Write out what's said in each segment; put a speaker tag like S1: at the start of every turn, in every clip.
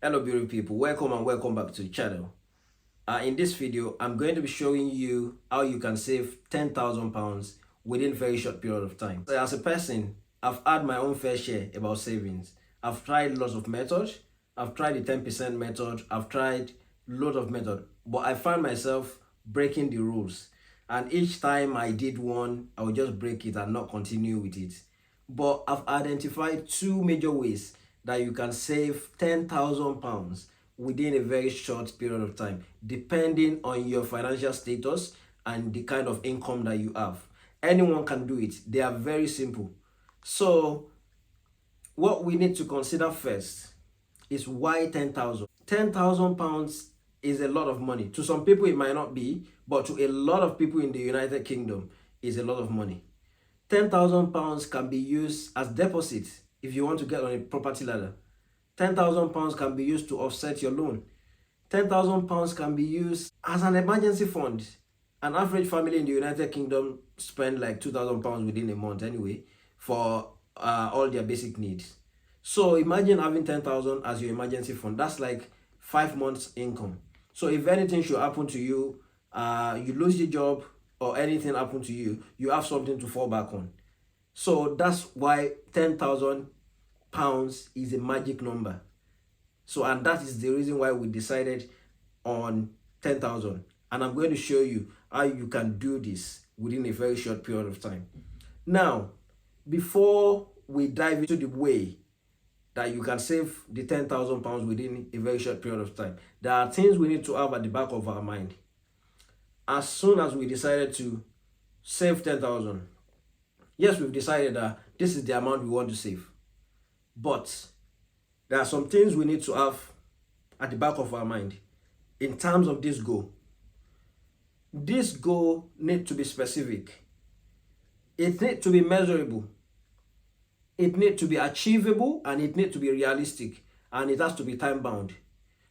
S1: Hello beautiful people, welcome and welcome back to the channel. In this video I'm going to be showing you how you can save £10,000 within a very short period of time. So as a person, I've had my own fair share about savings. I've tried lots of methods. I've tried the 10% method. I've tried lots of methods, but I found myself breaking the rules, and each time I did one I would just break it and not continue with it. But I've identified two major ways that you can save £10,000 within a very short period of time, depending on your financial status and the kind of income that you have. Anyone can do it. They are very simple. So what we need to consider first is why 10,000. £10,000 is a lot of money. To some people it might not be, but to a lot of people in the United Kingdom is a lot of money. £10,000 can be used as deposit if you want to get on a property ladder. £10,000 can be used to offset your loan. £10,000 can be used as an emergency fund. An average family in the United Kingdom spend like £2,000 within a month anyway for all their basic needs. So imagine having 10,000 as your emergency fund. That's like 5 months income. So if anything should happen to you, you lose your job or anything happen to you, you have something to fall back on. So that's why £10,000 is a magic number. So, and that is the reason why we decided on 10,000. And I'm going to show you how you can do this within a very short period of time. Now, before we dive into the way that you can save the £10,000 within a very short period of time, there are things we need to have at the back of our mind. As soon as we decided to save 10,000, yes, we've decided that this is the amount we want to save. But there are some things we need to have at the back of our mind in terms of this goal. This goal needs to be specific. It needs to be measurable. It needs to be achievable, and it needs to be realistic, and it has to be time bound.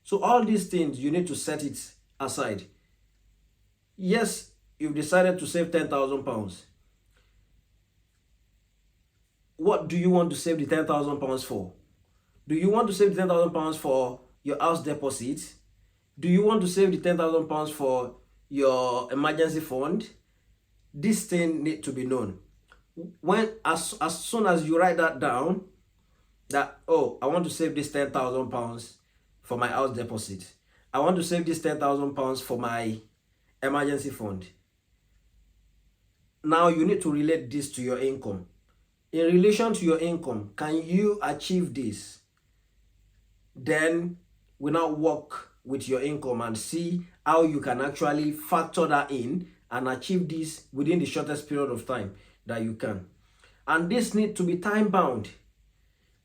S1: So all these things, you need to set it aside. Yes, you've decided to save £10,000. What do you want to save the £10,000 for? Do you want to save the £10,000 for your house deposit? Do you want to save the £10,000 for your emergency fund? This thing need to be known. As soon as you write that down, that, oh, I want to save this £10,000 for my house deposit. I want to save this £10,000 for my emergency fund. Now you need to relate this to your income. In relation to your income, can you achieve this? Then we now work with your income and see how you can actually factor that in and achieve this within the shortest period of time that you can. And this needs to be time bound.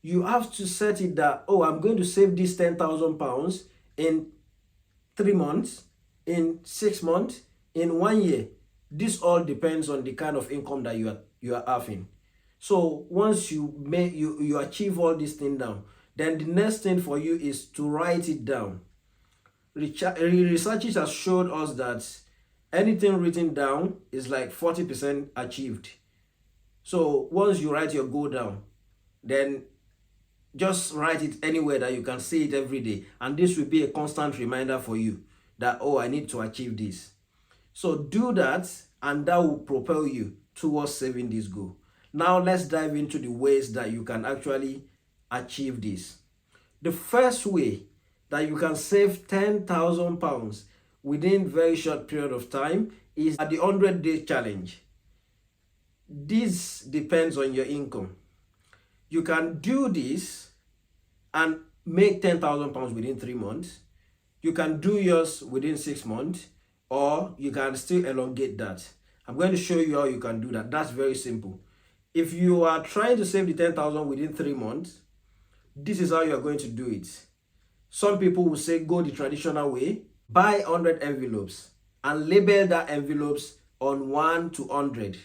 S1: You have to set it that, oh, I'm going to save this £10,000 in 3 months, in 6 months, in 1 year. This all depends on the kind of income that you are having. So once you achieve all these things down, then the next thing for you is to write it down. Research has showed us that anything written down is like 40% achieved. So once you write your goal down, then just write it anywhere that you can see it every day. And this will be a constant reminder for you that, oh, I need to achieve this. So do that, and that will propel you towards saving this goal. Now let's dive into the ways that you can actually achieve this. The first way that you can save £10,000 within a very short period of time is at the 100-day challenge. This depends on your income. You can do this and make £10,000 within 3 months. You can do yours within 6 months, or you can still elongate that. I'm going to show you how you can do that. That's very simple. If you are trying to save the 10,000 within 3 months, this is how you are going to do it. Some people will say go the traditional way, buy 100 envelopes and label that envelopes on 1 to 100.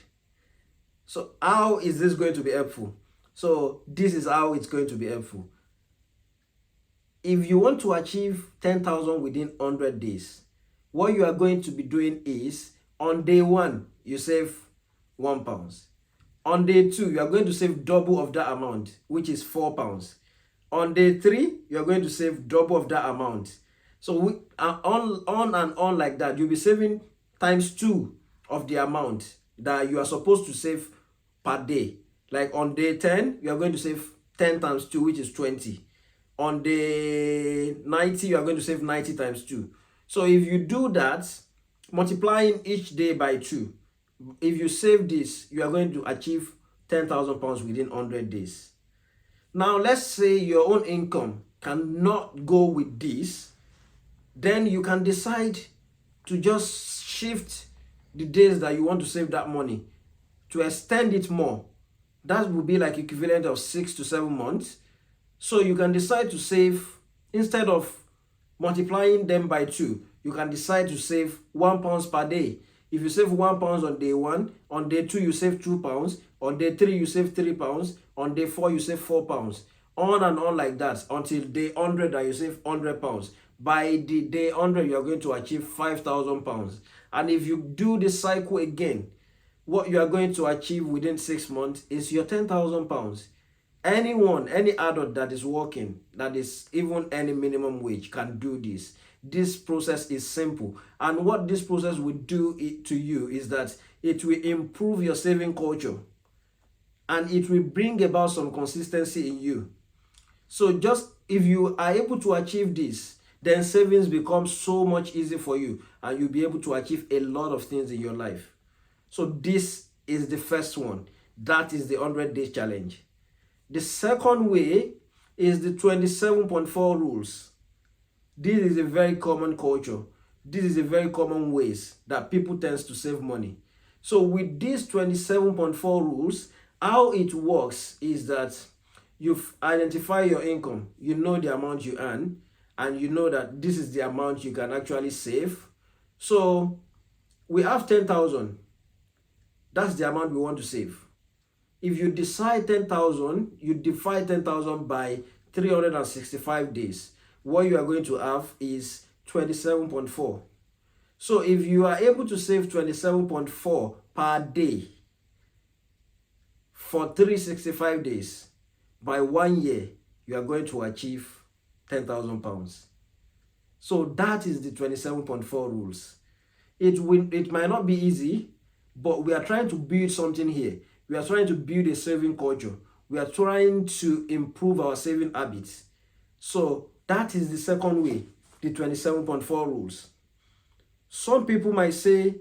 S1: So how is this going to be helpful? So this is how it's going to be helpful. If you want to achieve 10,000 within 100 days, what you are going to be doing is, on day 1, you save £1. On day 2, you are going to save double of that amount, which is £4. On day 3, you're going to save double of that amount. So we are on and on like that. You'll be saving times 2 of the amount that you are supposed to save per day. Like on day 10, you are going to save 10 times 2, which is 20. On day 90, you are going to save 90 times 2. So if you do that, multiplying each day by 2, if you save this, you are going to achieve 10,000 pounds within 100 days. Now, let's say your own income cannot go with this, then you can decide to just shift the days that you want to save that money to extend it more. That would be like equivalent of 6 to 7 months. So you can decide to save, instead of multiplying them by 2, you can decide to save £1 per day. If you save £1 on day 1, on day 2 you save £2, on day 3 you save £3, on day 4 you save £4, on and on like that until day 100 that you save £100. By the day 100 you are going to achieve £5,000. And if you do this cycle again, what you are going to achieve within 6 months is your £10,000. Anyone, any adult that is working, that is even any minimum wage, can do this. This process is simple, and what this process will do to you is that it will improve your saving culture and it will bring about some consistency in you. So just if you are able to achieve this, then savings becomes so much easier for you and you'll be able to achieve a lot of things in your life. So this is the first one. That is the 100-day challenge. The second way is the 27.4 rules. This is a very common culture. This is a very common ways that people tends to save money. So with these 27.4 rules, how it works is that you identify your income, you know the amount you earn, and you know that this is the amount you can actually save. So we have 10,000. That's the amount we want to save. If you decide 10,000, you divide 10,000 by 365 days. What you are going to have is 27.4. So if you are able to save 27.4 per day for 365 days, by 1 year, you are going to achieve 10,000 pounds. So that is the 27.4 rules. It might not be easy, but we are trying to build something here. We are trying to build a saving culture. We are trying to improve our saving habits. So that is the second way, the 27.4 rules. Some people might say,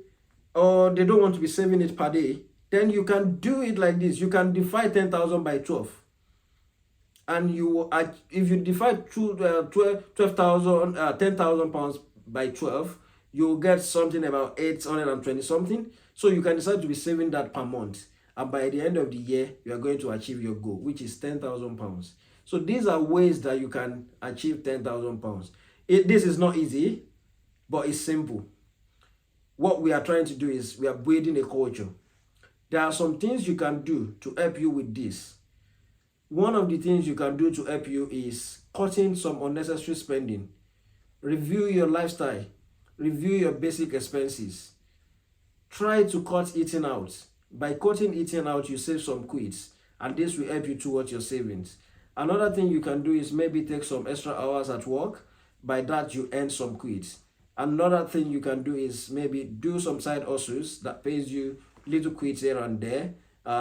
S1: oh, they don't want to be saving it per day. Then you can do it like this. You can divide 10,000 by 12. And if you divide 10,000 pounds by 12, you'll get something about 820 something. So you can decide to be saving that per month. And by the end of the year, you are going to achieve your goal, which is 10,000 pounds. So these are ways that you can achieve 10,000 pounds. This is not easy, but it's simple. What we are trying to do is we are building a culture. There are some things you can do to help you with this. One of the things you can do to help you is cutting some unnecessary spending. Review your lifestyle. Review your basic expenses. Try to cut eating out. By cutting eating out, you save some quids, and this will help you towards your savings. Another thing you can do is maybe take some extra hours at work. By that, you earn some quids. Another thing you can do is maybe do some side hustles that pays you little quids here and there.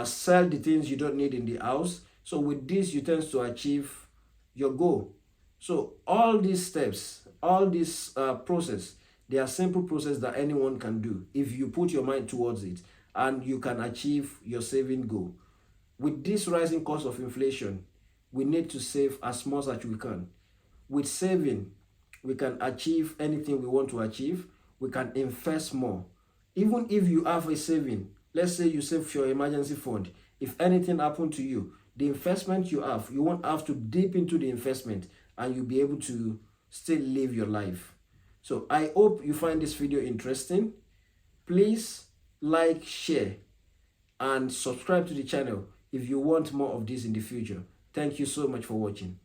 S1: Sell the things you don't need in the house. So with this, you tend to achieve your goal. So all these steps, all this process, they are simple process that anyone can do if you put your mind towards it, and you can achieve your saving goal. With this rising cost of inflation, we need to save as much as we can. With saving, we can achieve anything we want to achieve. We can invest more. Even if you have a saving, let's say you save for your emergency fund. If anything happened to you, the investment you have, you won't have to dip into the investment and you'll be able to still live your life. So I hope you find this video interesting. Please like, share, and subscribe to the channel if you want more of this in the future. Thank you so much for watching.